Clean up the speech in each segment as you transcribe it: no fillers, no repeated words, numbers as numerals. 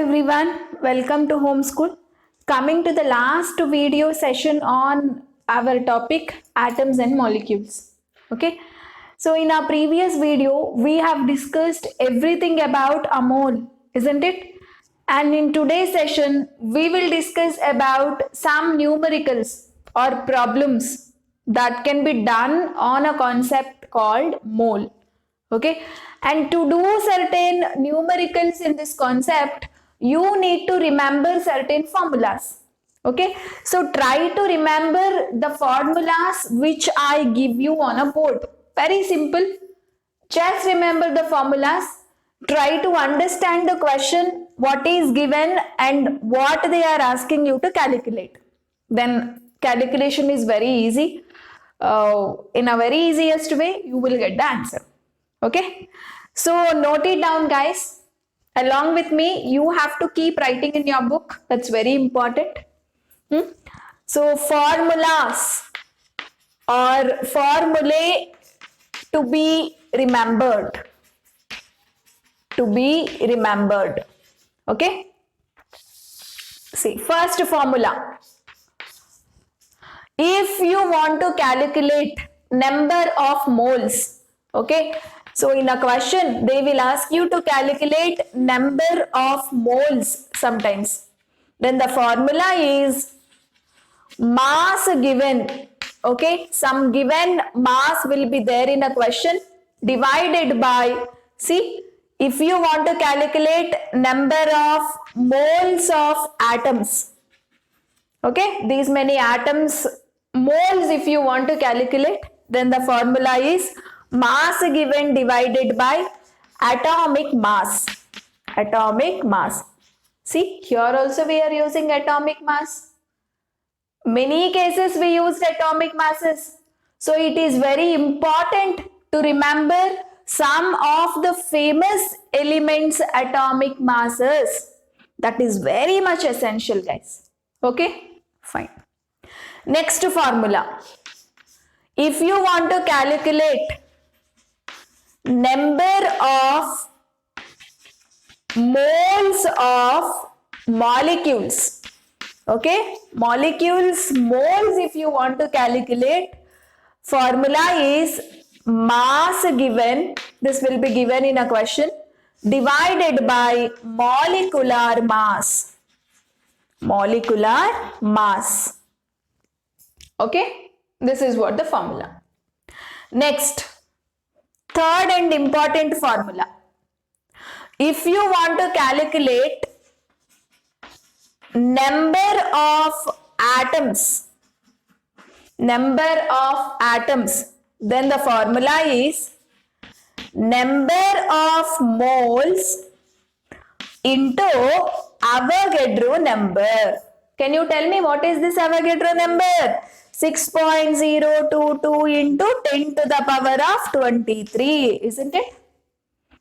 everyone, welcome to Homeschool. Coming to the last video session on our topic atoms and molecules. Okay, so in our previous video, we have discussed everything about a mole, isn't it? And in today's session, we will discuss about some numericals or problems that can be done on a concept called mole. Okay, and to do certain numericals in this concept, you need to remember certain formulas. Okay, so try to remember the formulas which I give you on a board. Very simple. Just remember the formulas. Try to understand the question, what is given and what they are asking you to calculate. Then calculation is very easy. In a very easiest way, you will get the answer. Okay, so note it down, guys. Along with me, you have to keep writing in your book. That's very important. So formulas or formulae to be remembered. To be remembered. Okay. See, first formula. If you want to calculate number of moles, okay, so in a question, they will ask you to calculate number of moles sometimes. Then the formula is mass given, okay, some given mass will be there in a question divided by, see, if you want to calculate number of moles of atoms, okay, these many atoms, moles if you want to calculate, then the formula is mass given divided by atomic mass. Atomic mass. See, here also we are using atomic mass. Many cases we used atomic masses. So it is very important to remember some of the famous elements atomic masses. That is very much essential, guys. Okay, fine. Next formula. If you want to calculate number of moles of molecules, okay, molecules, moles if you want to calculate, formula is mass given, this will be given in a question, divided by molecular mass. Molecular mass. Okay, this is what the formula. Next, third and important formula. If you want to calculate number of atoms, then the formula is number of moles into Avogadro number. Can you tell me what is this Avogadro number? 6.022 into 10 to the power of 23, isn't it?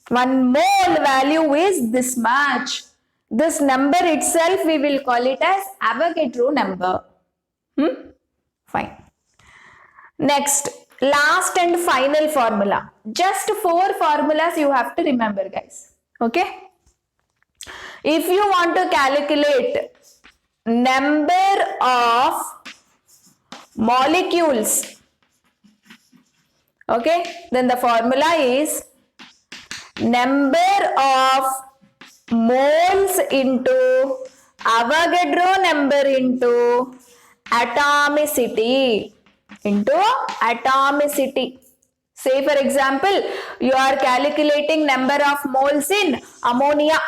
1 mole value is this much. This number itself we will call it as Avogadro number. Fine. Next, last and final formula. Just 4 formulas you have to remember, guys. Okay? If you want to calculate number of molecules, okay, then the formula is number of moles into Avogadro number into atomicity. Say for example, you are calculating number of moles in ammonia.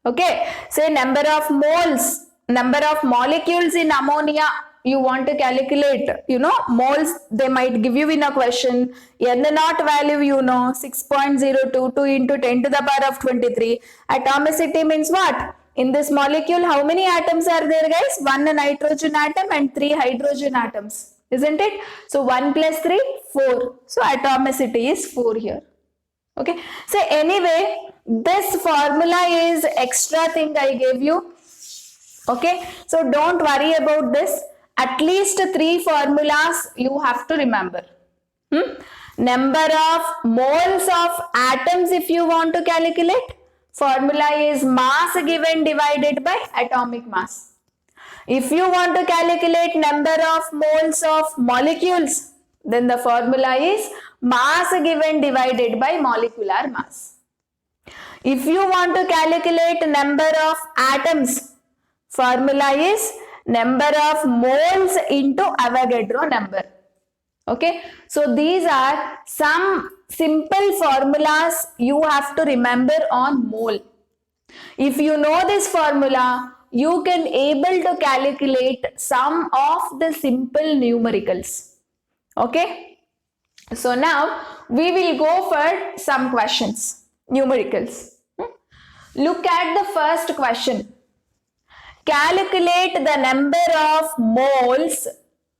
Okay, say number of moles, number of molecules in ammonia you want to calculate, moles they might give you in a question. N0 value 6.022 into 10 to the power of 23. Atomicity means what? In this molecule, how many atoms are there, guys? 1 nitrogen atom and 3 hydrogen atoms, isn't it? So 1 plus 3, 4. So atomicity is 4 here. Okay. So anyway, this formula is extra thing I gave you. Okay. So don't worry about this. At least 3 formulas you have to remember. Number of moles of atoms if you want to calculate. Formula is mass given divided by atomic mass. If you want to calculate number of moles of molecules, then the formula is mass given divided by molecular mass. If you want to calculate number of atoms, formula is number of moles into Avogadro number. Okay, so these are some simple formulas you have to remember on mole. If you know this formula, you can able to calculate some of the simple numericals. Okay, so now we will go for some questions, numericals. Look at the first question. Calculate the number of moles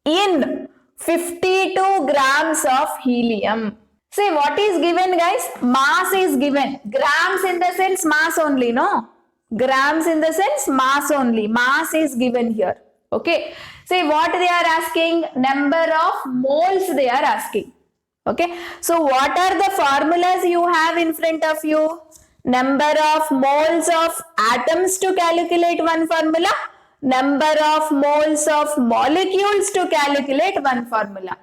in 52 grams of helium. See, what is given, guys? Mass is given. Grams in the sense mass only, no? Grams in the sense mass only. Mass is given here. Okay. See, what they are asking? Number of moles they are asking. Okay. So, what are the formulas you have in front of you? Number of moles of atoms to calculate one formula. Number of moles of molecules to calculate one formula.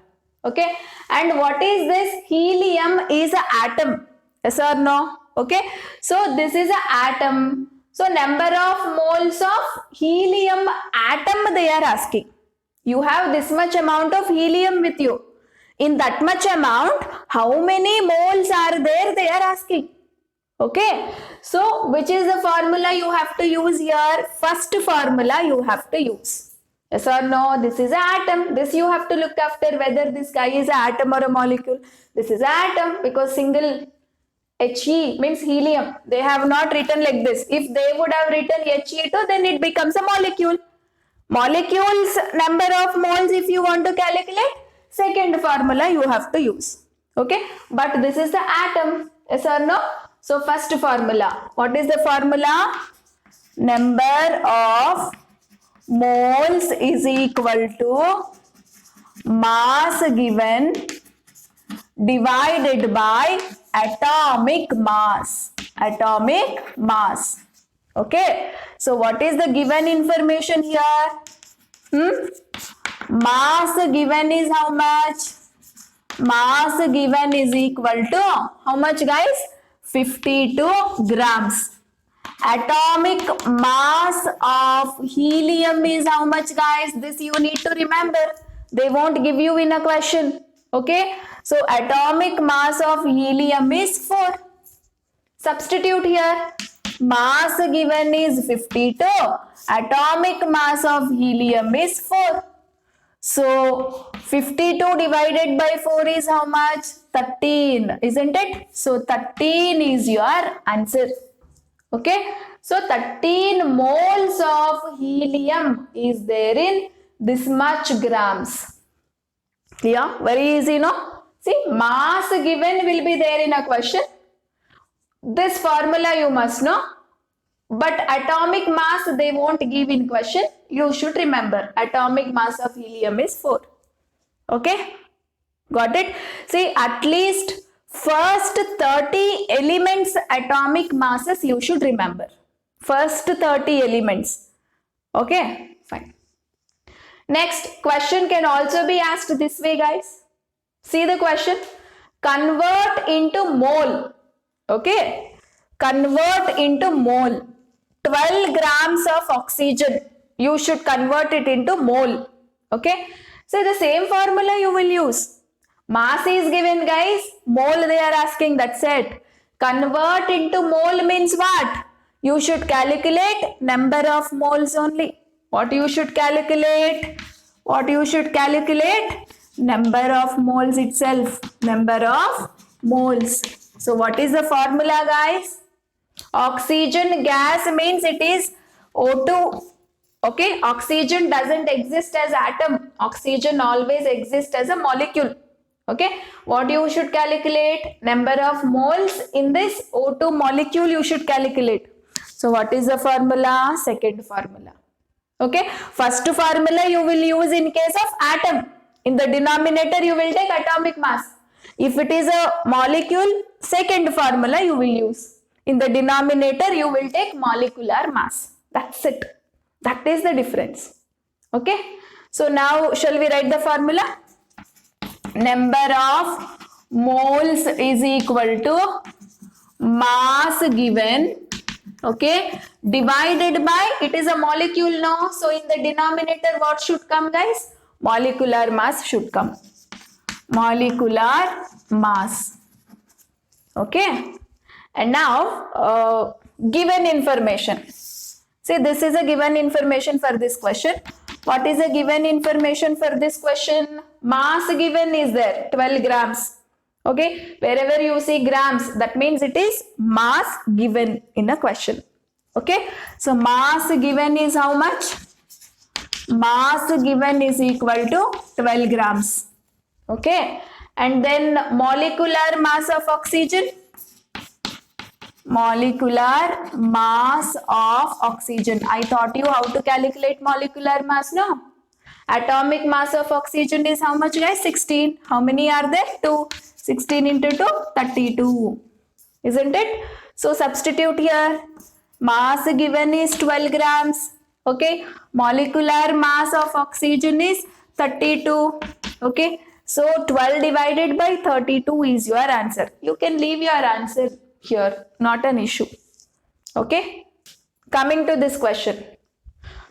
Okay, and what is this? Helium is an atom. Yes or no? Okay, so this is an atom. So number of moles of helium atom they are asking. You have this much amount of helium with you. In that much amount, how many moles are there? They are asking. Okay, so which is the formula you have to use here? First formula you have to use. Yes or no? This is an atom. This you have to look after whether this guy is an atom or a molecule. This is an atom because single He means helium. They have not written like this. If they would have written He2, then it becomes a molecule. Molecules number of moles if you want to calculate, second formula you have to use. Okay, but this is the atom. Yes or no? So first formula. What is the formula? Number of moles is equal to mass given divided by atomic mass. Atomic mass. Okay. So what is the given information here? Mass given is how much? Mass given is equal to how much, guys? 52 grams. Atomic mass of helium is how much, guys? This you need to remember. They won't give you in a question. Okay. So atomic mass of helium is 4. Substitute here. Mass given is 52. Atomic mass of helium is 4. So 52 divided by 4 is how much? 13, isn't it? So 13 is your answer. Okay. So 13 moles of helium is there in this much grams. Clear? Very easy, no? See, mass given will be there in a question. This formula you must know. But atomic mass they won't give in question. You should remember atomic mass of helium is 4. Okay? Got it? See, at least first 30 elements atomic masses you should remember. First 30 elements. Okay? Fine. Next question can also be asked this way, guys. See the question. Convert into mole. Okay? Convert into mole. 12 grams of oxygen. You should convert it into mole. Okay? So the same formula you will use. Mass is given, guys. Mole they are asking. That's it. Convert into mole means what? You should calculate number of moles only. What you should calculate? What you should calculate? Number of moles itself. Number of moles. So what is the formula, guys? Oxygen gas means it is O2. Okay, oxygen doesn't exist as atom. Oxygen always exists as a molecule. Okay, what you should calculate? Number of moles in this O2 molecule you should calculate. So what is the formula? Second formula. Okay, first formula you will use in case of atom. In the denominator you will take atomic mass. If it is a molecule, second formula you will use. In the denominator, you will take molecular mass. That's it. That is the difference. Okay. So now, shall we write the formula? Number of moles is equal to mass given, okay, divided by, it is a molecule now, so in the denominator what should come, guys? Molecular mass should come. Molecular mass. Okay. And now given information. See, this is a given information for this question. What is the given information for this question? Mass given is there, 12 grams. Okay, wherever you see grams, that means it is mass given in a question. Okay, so mass given is how much? Mass given is equal to 12 grams. Okay, and then molecular mass of oxygen. Molecular mass of oxygen. I taught you how to calculate molecular mass, no? Atomic mass of oxygen is how much, guys? 16. How many are there? 2. 16 into 2, 32. Isn't it? So substitute here. Mass given is 12 grams. Okay. Molecular mass of oxygen is 32. Okay. So 12 divided by 32 is your answer. You can leave your answer here. Not an issue. Okay. Coming to this question.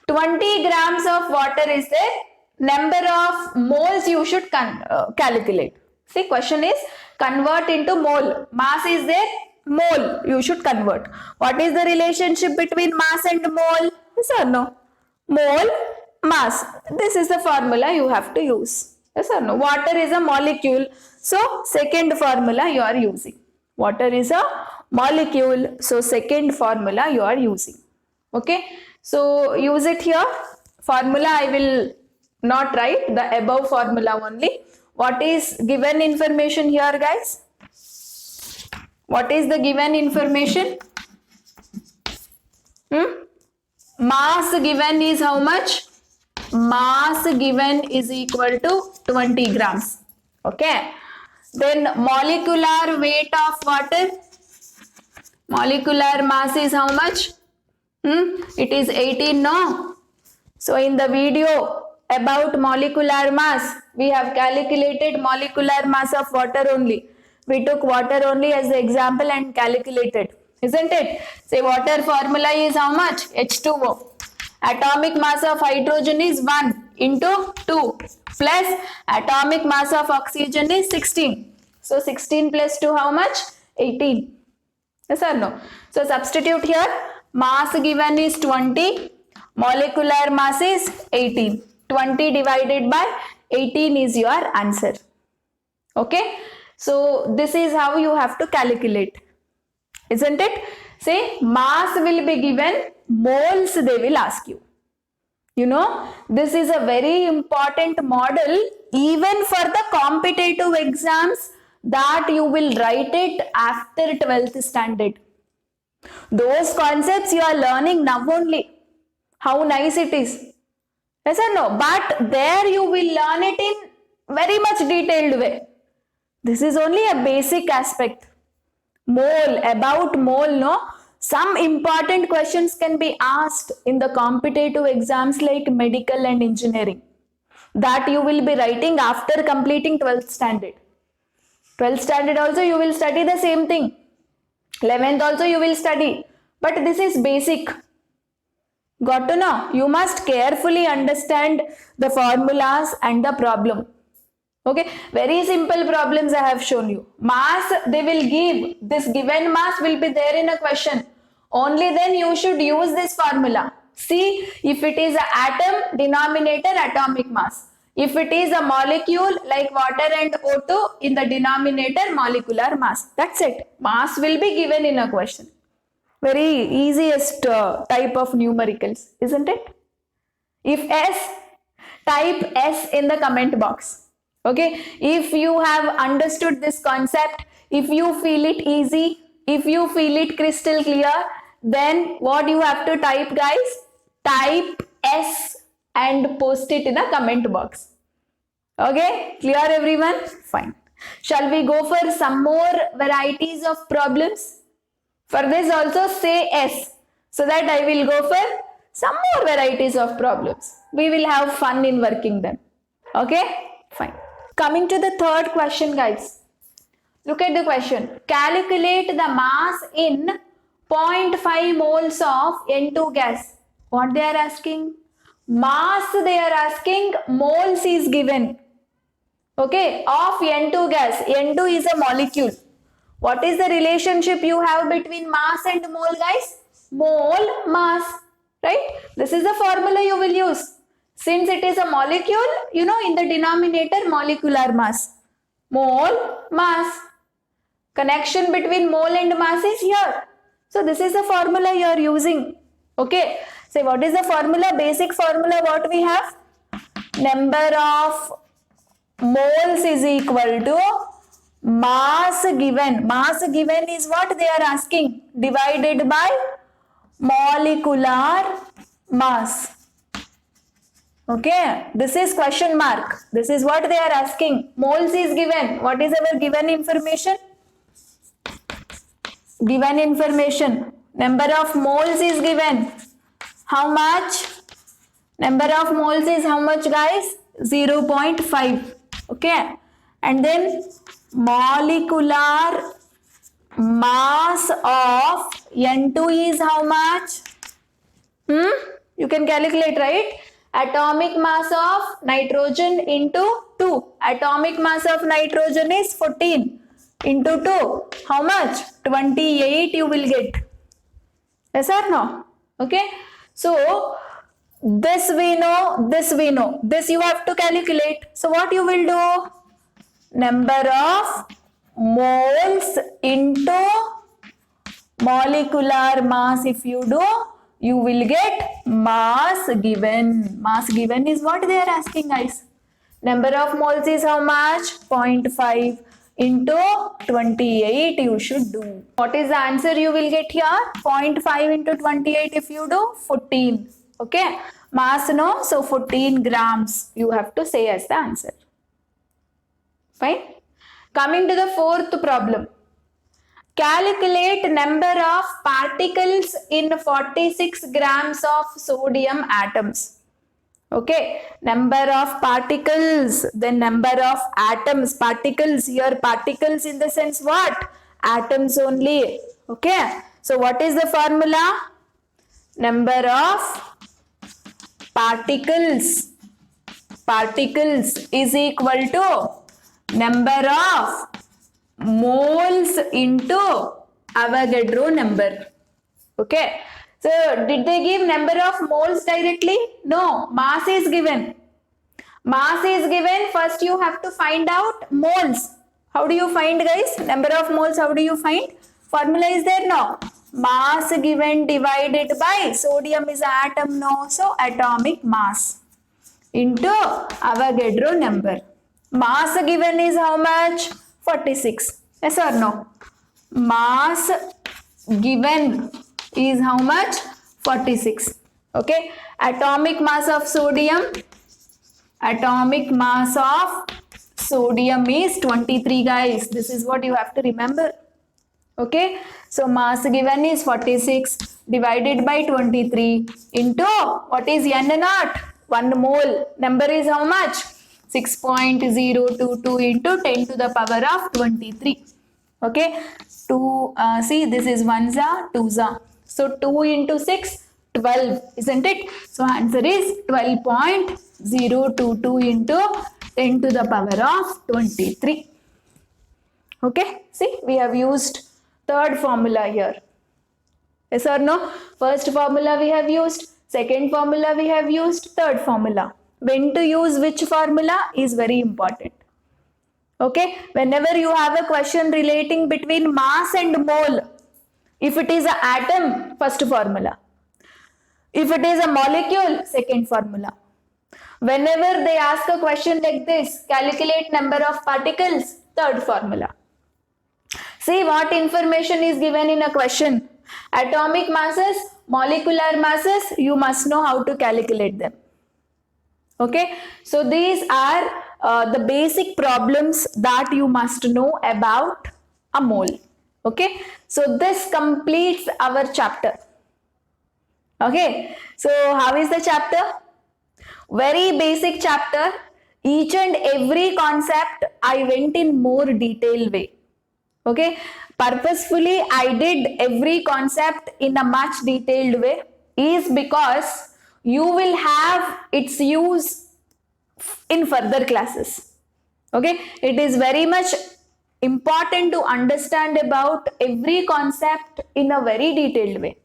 20 grams of water is there. Number of moles you should calculate. See, question is convert into mole. Mass is there, mole you should convert. What is the relationship between mass and mole? Yes or no? Mole, mass. This is the formula you have to use. Yes or no? Water is a molecule. So, second formula you are using. Water is a molecule. So, second formula you are using. Okay. So, use it here. Formula I will not write, the above formula only. What is given information here, guys? What is the given information? Mass given is how much? Mass given is equal to 20 grams. Okay. Then molecular weight of water. Molecular mass is how much? It is 18, no? So in the video about molecular mass, we have calculated molecular mass of water only. We took water only as the example and calculated, isn't it? Say water formula is how much? H2O. Atomic mass of hydrogen is 1 into 2 plus atomic mass of oxygen is 16. So 16 plus 2 how much? 18. Yes or no? So substitute here. Mass given is 20. Molecular mass is 18. 20 divided by 18 is your answer. Okay. So this is how you have to calculate. Isn't it? Say mass will be given, moles they will ask you. You know, this is a very important model even for the competitive exams that you will write it after 12th standard. Those concepts you are learning now only. How nice it is. Yes or no? But there you will learn it in very much detailed way. This is only a basic aspect. Mole, about mole, no? Some important questions can be asked in the competitive exams like medical and engineering that you will be writing after completing 12th standard. 12th standard also you will study the same thing. 11th also you will study. But this is basic. Got to know? You must carefully understand the formulas and the problem. Okay, very simple problems I have shown you. Mass they will give, this given mass will be there in a question. Only then you should use this formula. See, if it is an atom, denominator atomic mass. If it is a molecule like water and O2, in the denominator molecular mass. That's it. Mass will be given in a question. Very easiest type of numericals, isn't it? If S, type S in the comment box. Okay, if you have understood this concept, if you feel it easy, if you feel it crystal clear, then what you have to type, guys? Type S and post it in the comment box. Okay, clear everyone? Fine. Shall we go for some more varieties of problems? For this also say S, so that I will go for some more varieties of problems. We will have fun in working them. Okay, fine. Coming to the third question, guys. Look at the question. Calculate the mass in 0.5 moles of N2 gas. What they are asking? Mass they are asking, moles is given. Okay, of N2 gas. N2 is a molecule. What is the relationship you have between mass and mole, guys? Mole mass, right? This is the formula you will use. Since it is a molecule, you know, in the denominator, molecular mass. Mole mass. Connection between mole and mass is here. So this is the formula you are using. Okay. So what is the formula? Basic formula what we have? Number of moles is equal to mass given. Mass given is what they are asking. Divided by molecular mass. Okay. This is question mark. This is what they are asking. Moles is given. What is our given information? Given information. Number of moles is given. How much? Number of moles is how much, guys? 0.5. Okay. And then molecular mass of N2 is how much? You can calculate, right? Atomic mass of nitrogen into 2. Atomic mass of nitrogen is 14 into 2. How much? 28 you will get. Yes or no? Okay. So, this we know, this we know. This you have to calculate. So, what you will do? Number of moles into molecular mass. If you do, you will get mass given. Mass given is what they are asking, guys. Number of moles is how much? 0.5 into 28 you should do. What is the answer you will get here? 0.5 into 28 if you do? 14. Okay. Mass no, so 14 grams you have to say as the answer. Fine. Coming to the fourth problem. Calculate number of particles in 46 grams of sodium atoms. Okay, number of particles, then number of atoms. Particles here, particles in the sense what? Atoms only. Okay, so what is the formula? Number of particles is equal to number of moles into Avogadro number. Okay. So, did they give number of moles directly? No. Mass is given. Mass is given. First you have to find out moles. How do you find, guys? Number of moles, how do you find? Formula is there? No. Mass given divided by sodium is atom, no. So, atomic mass into Avogadro number. Mass given is how much? 46. Yes or no? Mass given is how much? 46. Okay. Atomic mass of sodium. Atomic mass of sodium is 23, guys. This is what you have to remember. Okay. So mass given is 46 divided by 23 into what is N naught? 1 mole. Number is how much? 6.022 into 10 to the power of 23. Okay. See, this is 1 za, 2 za. So 2 into 6, 12, isn't it? So answer is 12.022 into 10 to the power of 23. Okay, see, we have used third formula here. Yes or no? First formula we have used, second formula we have used, third formula. When to use which formula is very important. Okay, whenever you have a question relating between mass and mole, if it is an atom, first formula. If it is a molecule, second formula. Whenever they ask a question like this, calculate number of particles, third formula. See what information is given in a question. Atomic masses, molecular masses, you must know how to calculate them. Okay, so these are the basic problems that you must know about a mole. Okay, so this completes our chapter. Okay, so how is the chapter? Very basic chapter. Each and every concept I went in more detailed way. Okay, purposefully I did every concept in a much detailed way, is because you will have its use in further classes. Okay, it is very much important to understand about every concept in a very detailed way.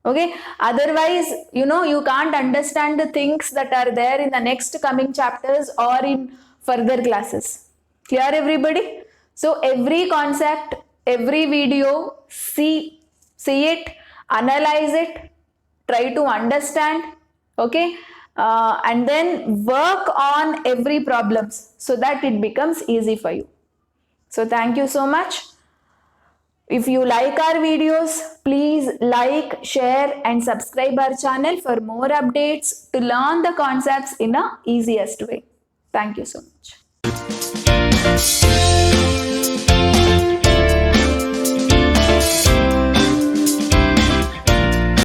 Okay, otherwise you can't understand the things that are there in the next coming chapters or in further classes. Clear everybody? So every concept, every video, see it, analyze it, try to understand. Okay, and then work on every problems so that it becomes easy for you. So thank you so much. If you like our videos, please like, share and subscribe our channel for more updates to learn the concepts in a easiest way. Thank you so much.